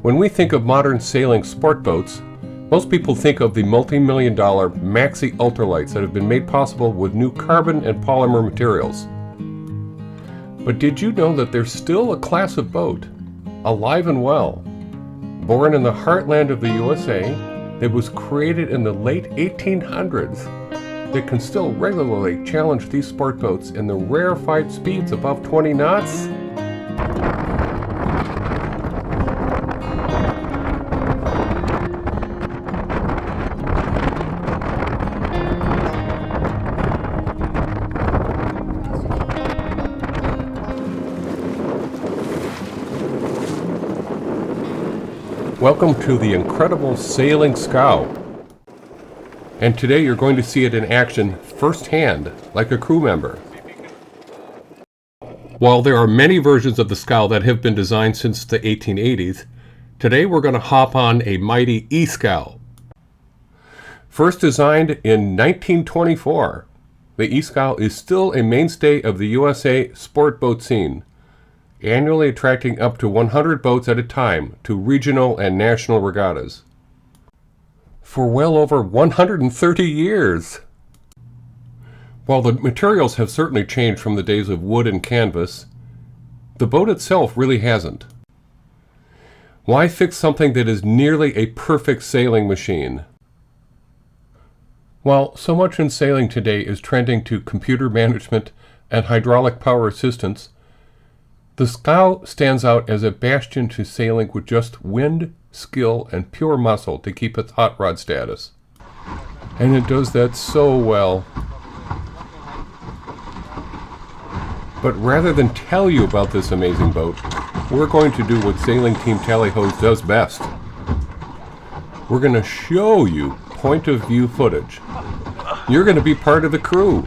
When we think of modern sailing sport boats, most people think of the multi-million-dollar maxi ultralights that have been made possible with new carbon and polymer materials. But did you know that there's still a class of boat, alive and well, born in the heartland of the USA, that was created in the late 1800s, that can still regularly challenge these sport boats in the rarefied speeds above 20 knots? Welcome to the incredible sailing scow. And today you're going to see it in action firsthand, like a crew member. While there are many versions of the scow that have been designed since the 1880s, today we're going to hop on a mighty e-scow. First designed in 1924, the e-scow is still a mainstay of the USA sport boat scene, annually attracting up to 100 boats at a time to regional and national regattas. For well over 130 years. While the materials have certainly changed from the days of wood and canvas, the boat itself really hasn't. Why fix something that is nearly a perfect sailing machine? While so much in sailing today is trending to computer management and hydraulic power assistance, the scow stands out as a bastion to sailing with just wind, skill, and pure muscle to keep its hot rod status. And it does that so well. But rather than tell you about this amazing boat, we're going to do what Sailing Team Tally-Hos does best. We're going to show you point of view footage. You're going to be part of the crew.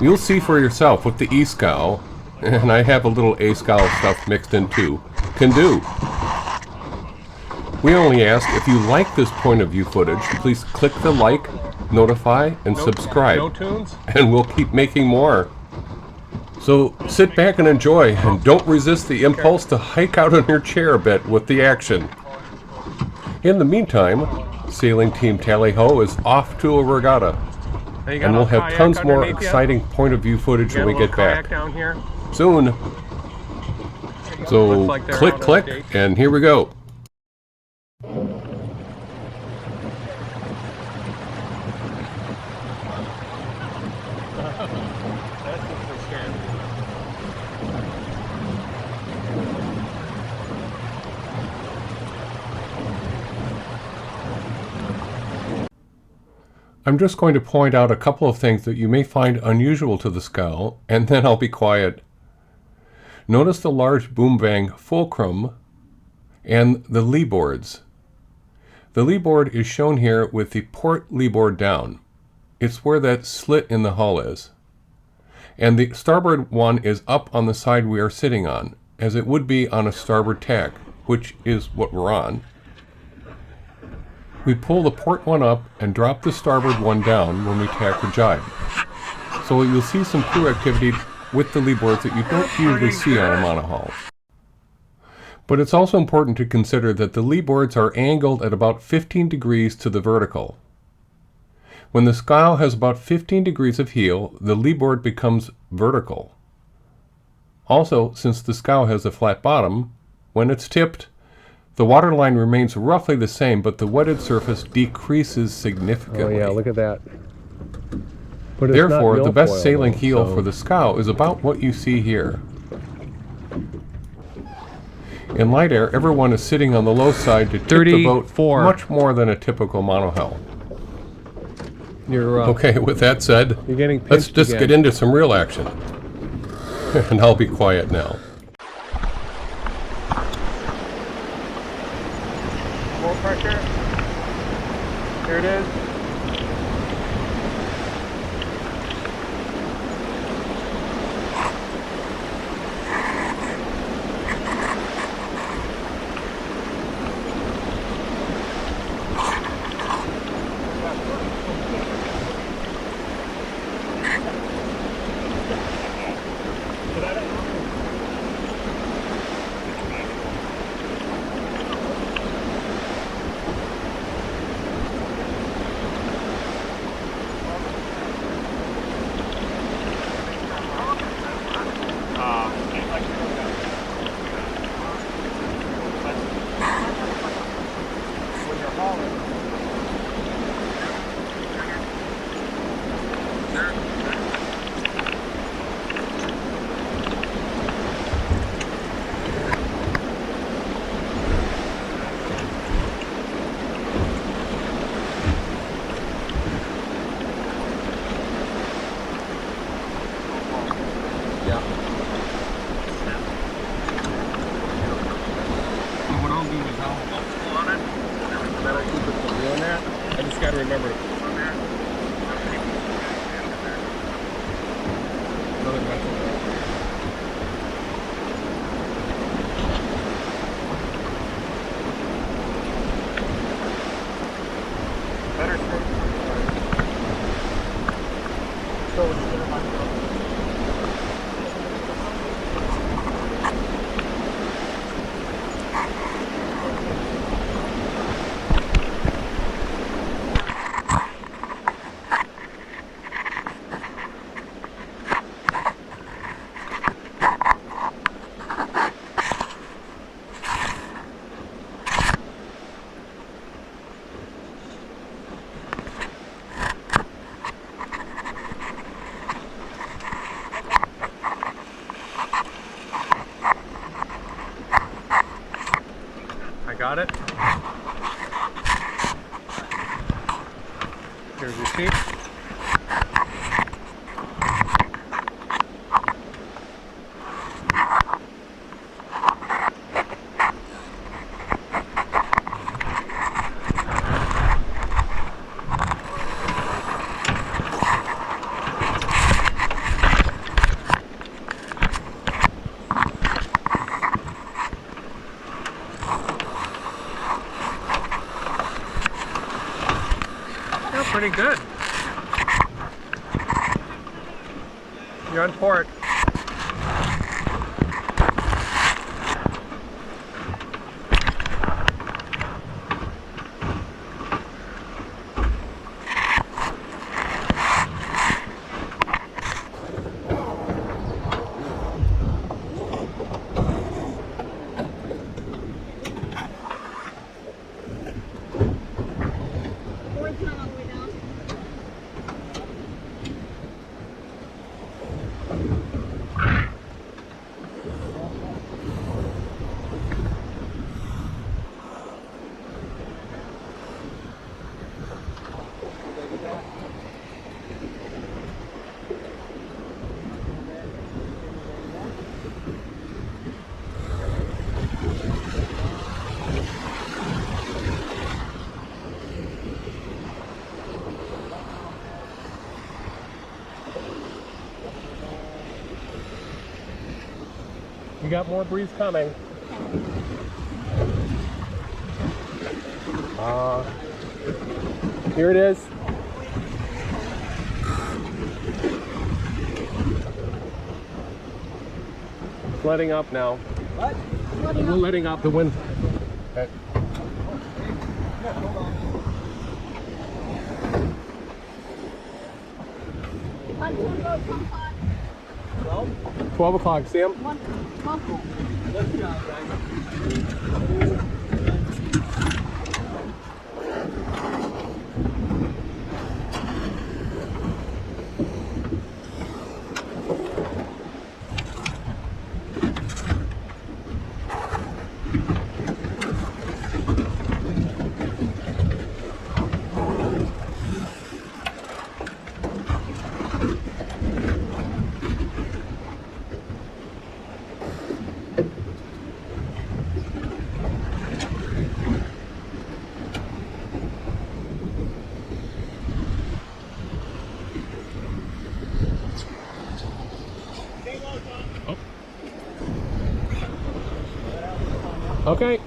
You'll see for yourself what the e-scow, and I have a little a-scow stuff mixed in too, can do. We only ask if you like this point of view footage, please click the like, notify, and subscribe. No tunes? And we'll keep making more. So sit back and enjoy, and don't resist the impulse to hike out on your chair a bit with the action. In the meantime, Sailing Team Tally-Ho is off to a regatta. And we'll have tons more exciting point of view footage when we get back. Down here. Soon. So like click, and here we go. I'm just going to point out a couple of things that you may find unusual to the scow, and then I'll be quiet. Notice the large boom vang fulcrum and the lee boards. The lee board is shown here with the port lee board down. It's where that slit in the hull is. And the starboard one is up on the side we are sitting on, as it would be on a starboard tack, which is what we're on. We pull the port one up and drop the starboard one down when we tack or jibe. So you'll see some crew activity with the lee boards that you don't usually see on a monohull. But it's also important to consider that the lee boards are angled at about 15 degrees to the vertical. When the scow has about 15 degrees of heel, the lee board becomes vertical. Also, since the scow has a flat bottom, when it's tipped, the waterline remains roughly the same, but the wetted surface decreases significantly. Oh yeah, look at that. Therefore, the best sailing heel for the scow is about what you see here. In light air, everyone is sitting on the low side to tip the boat much more than a typical monohull. You're okay, with that said, you're getting let's just get into some real action. And I'll be quiet now. More pressure. Here it is. remember to put on there. Another mental. Better space. So it's better on the I got it. Here's your sheep. Yeah, pretty good. You're on port. You got more breeze coming. Here it is. It's letting up now. What? We're letting up the wind. Okay. Yeah, hold on. 12 o'clock, see him? Good job, guys. Okay.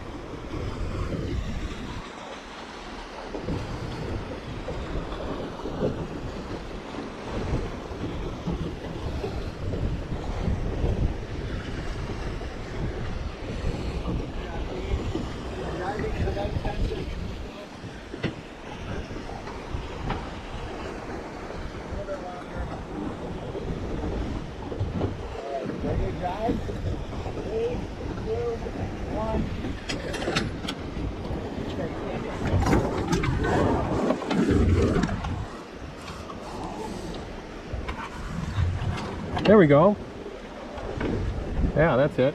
Ready to drive? 3, 2, 1. There we go. Yeah, that's it.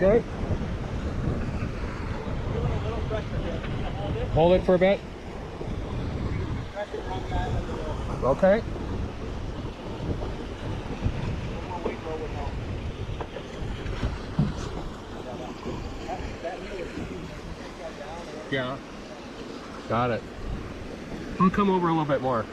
Okay. Hold it for a bit. Okay. Yeah. Got it. I'll come over a little bit more.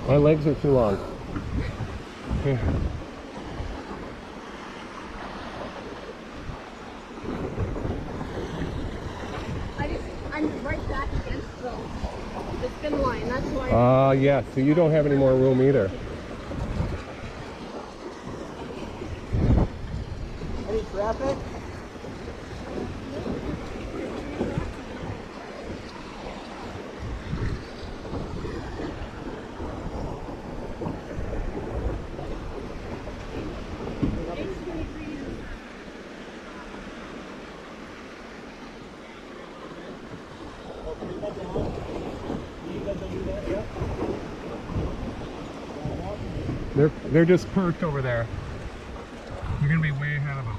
My legs are too long. Here. I'm right back against the spin line. That's why. Yeah, so you don't have any more room either. Any traffic? They're just perked over there. You're gonna be way ahead of them.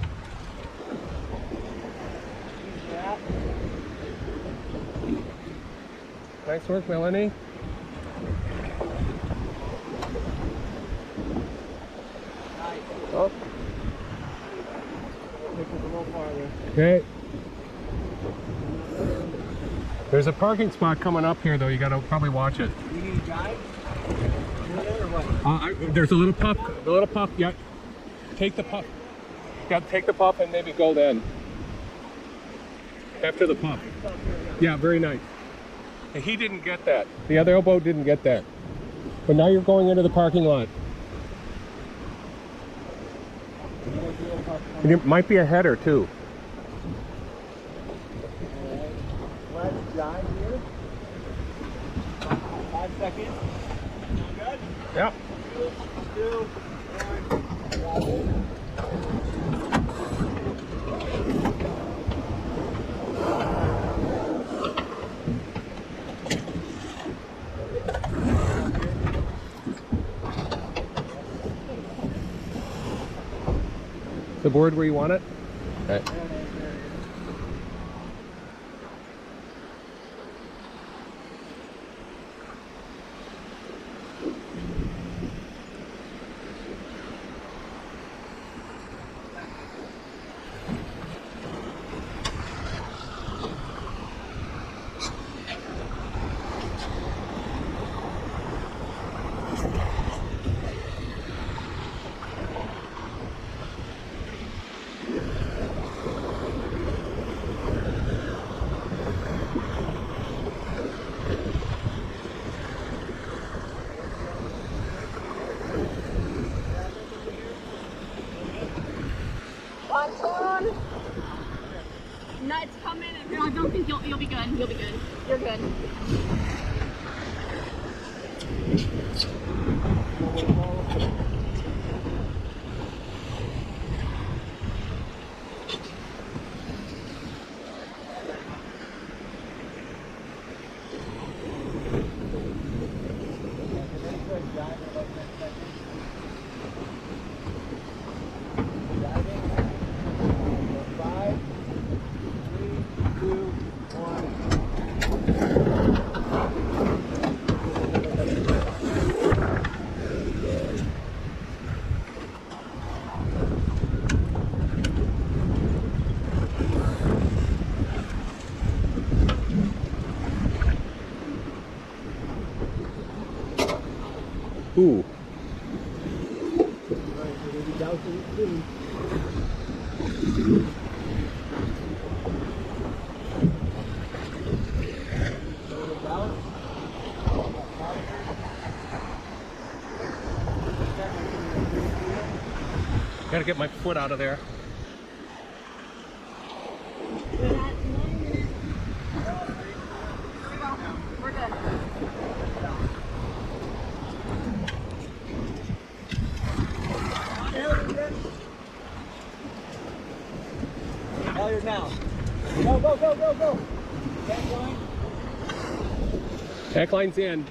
Nice work, Melanie. Oh. Take it a little farther. Okay. There's a parking spot coming up here, though. You gotta probably watch it. You need a guide? Or what? There's a little pup. The little pup. Yeah. Take the pup. Yeah, take the pup and maybe go then. After the pup. Yeah, very nice. And he didn't get that. The other boat didn't get that. But now you're going into the parking lot. And it might be a header too. Let's dive here. 5 seconds. Good? Yeah. 2, 1. The board where you want it? Okay. Pontoon. No, it's coming. I don't think you'll be good. You'll be good. You're good. Ooh. Gotta get my foot out of there. We're at 9 minutes. We're good. Halyard now. Go, go, go, go, go. Back line. Tack line's in.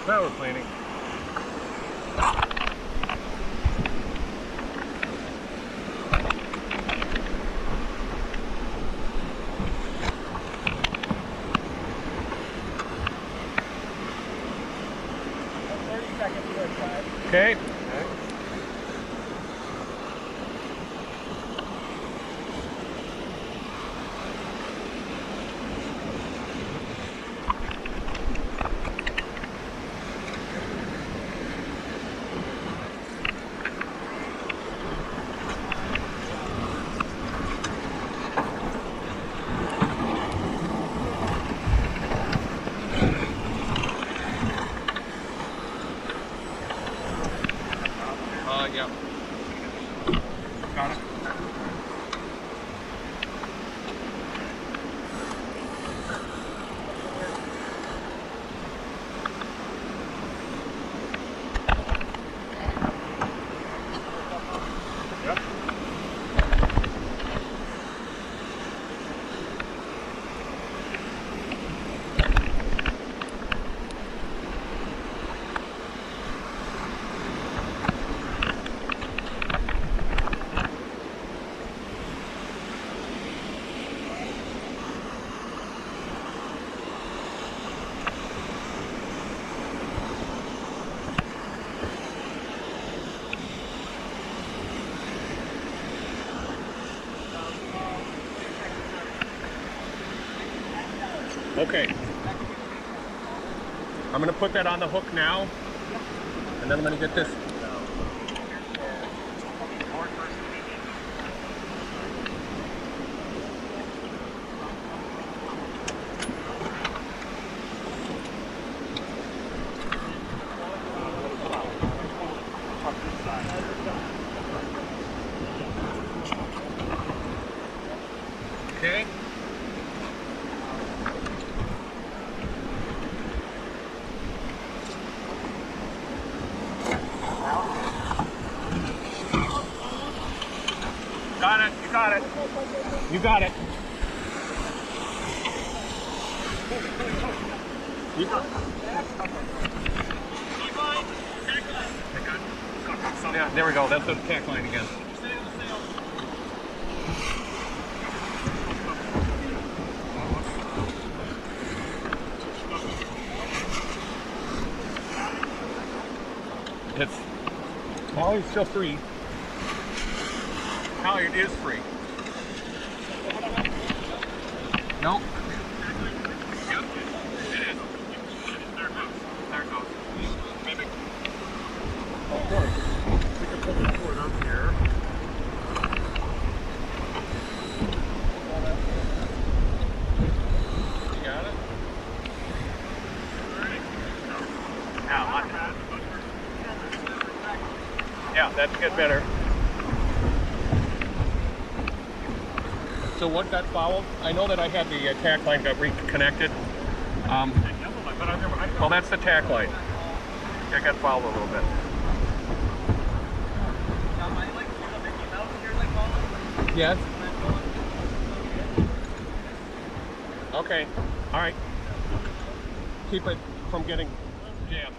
Now we're planning. Okay. Yeah. Got it. Yep. Okay. I'm going to put that on the hook now, and then I'm going to get this. Okay. Got it, you got it. You got it. You got it. Yeah, there we go. That's the tack line again. It's always still free. Halyard is free. Nope. Yep, it is. There it goes. There it goes. Maybe. Of course. We can put the cord up here. You got it? Yeah, that's good better. So what got fouled? I know that I had the tack line got reconnected. Well, that's the tack line. It got fouled a little bit. Yes. Okay. All right. Keep it from getting jammed.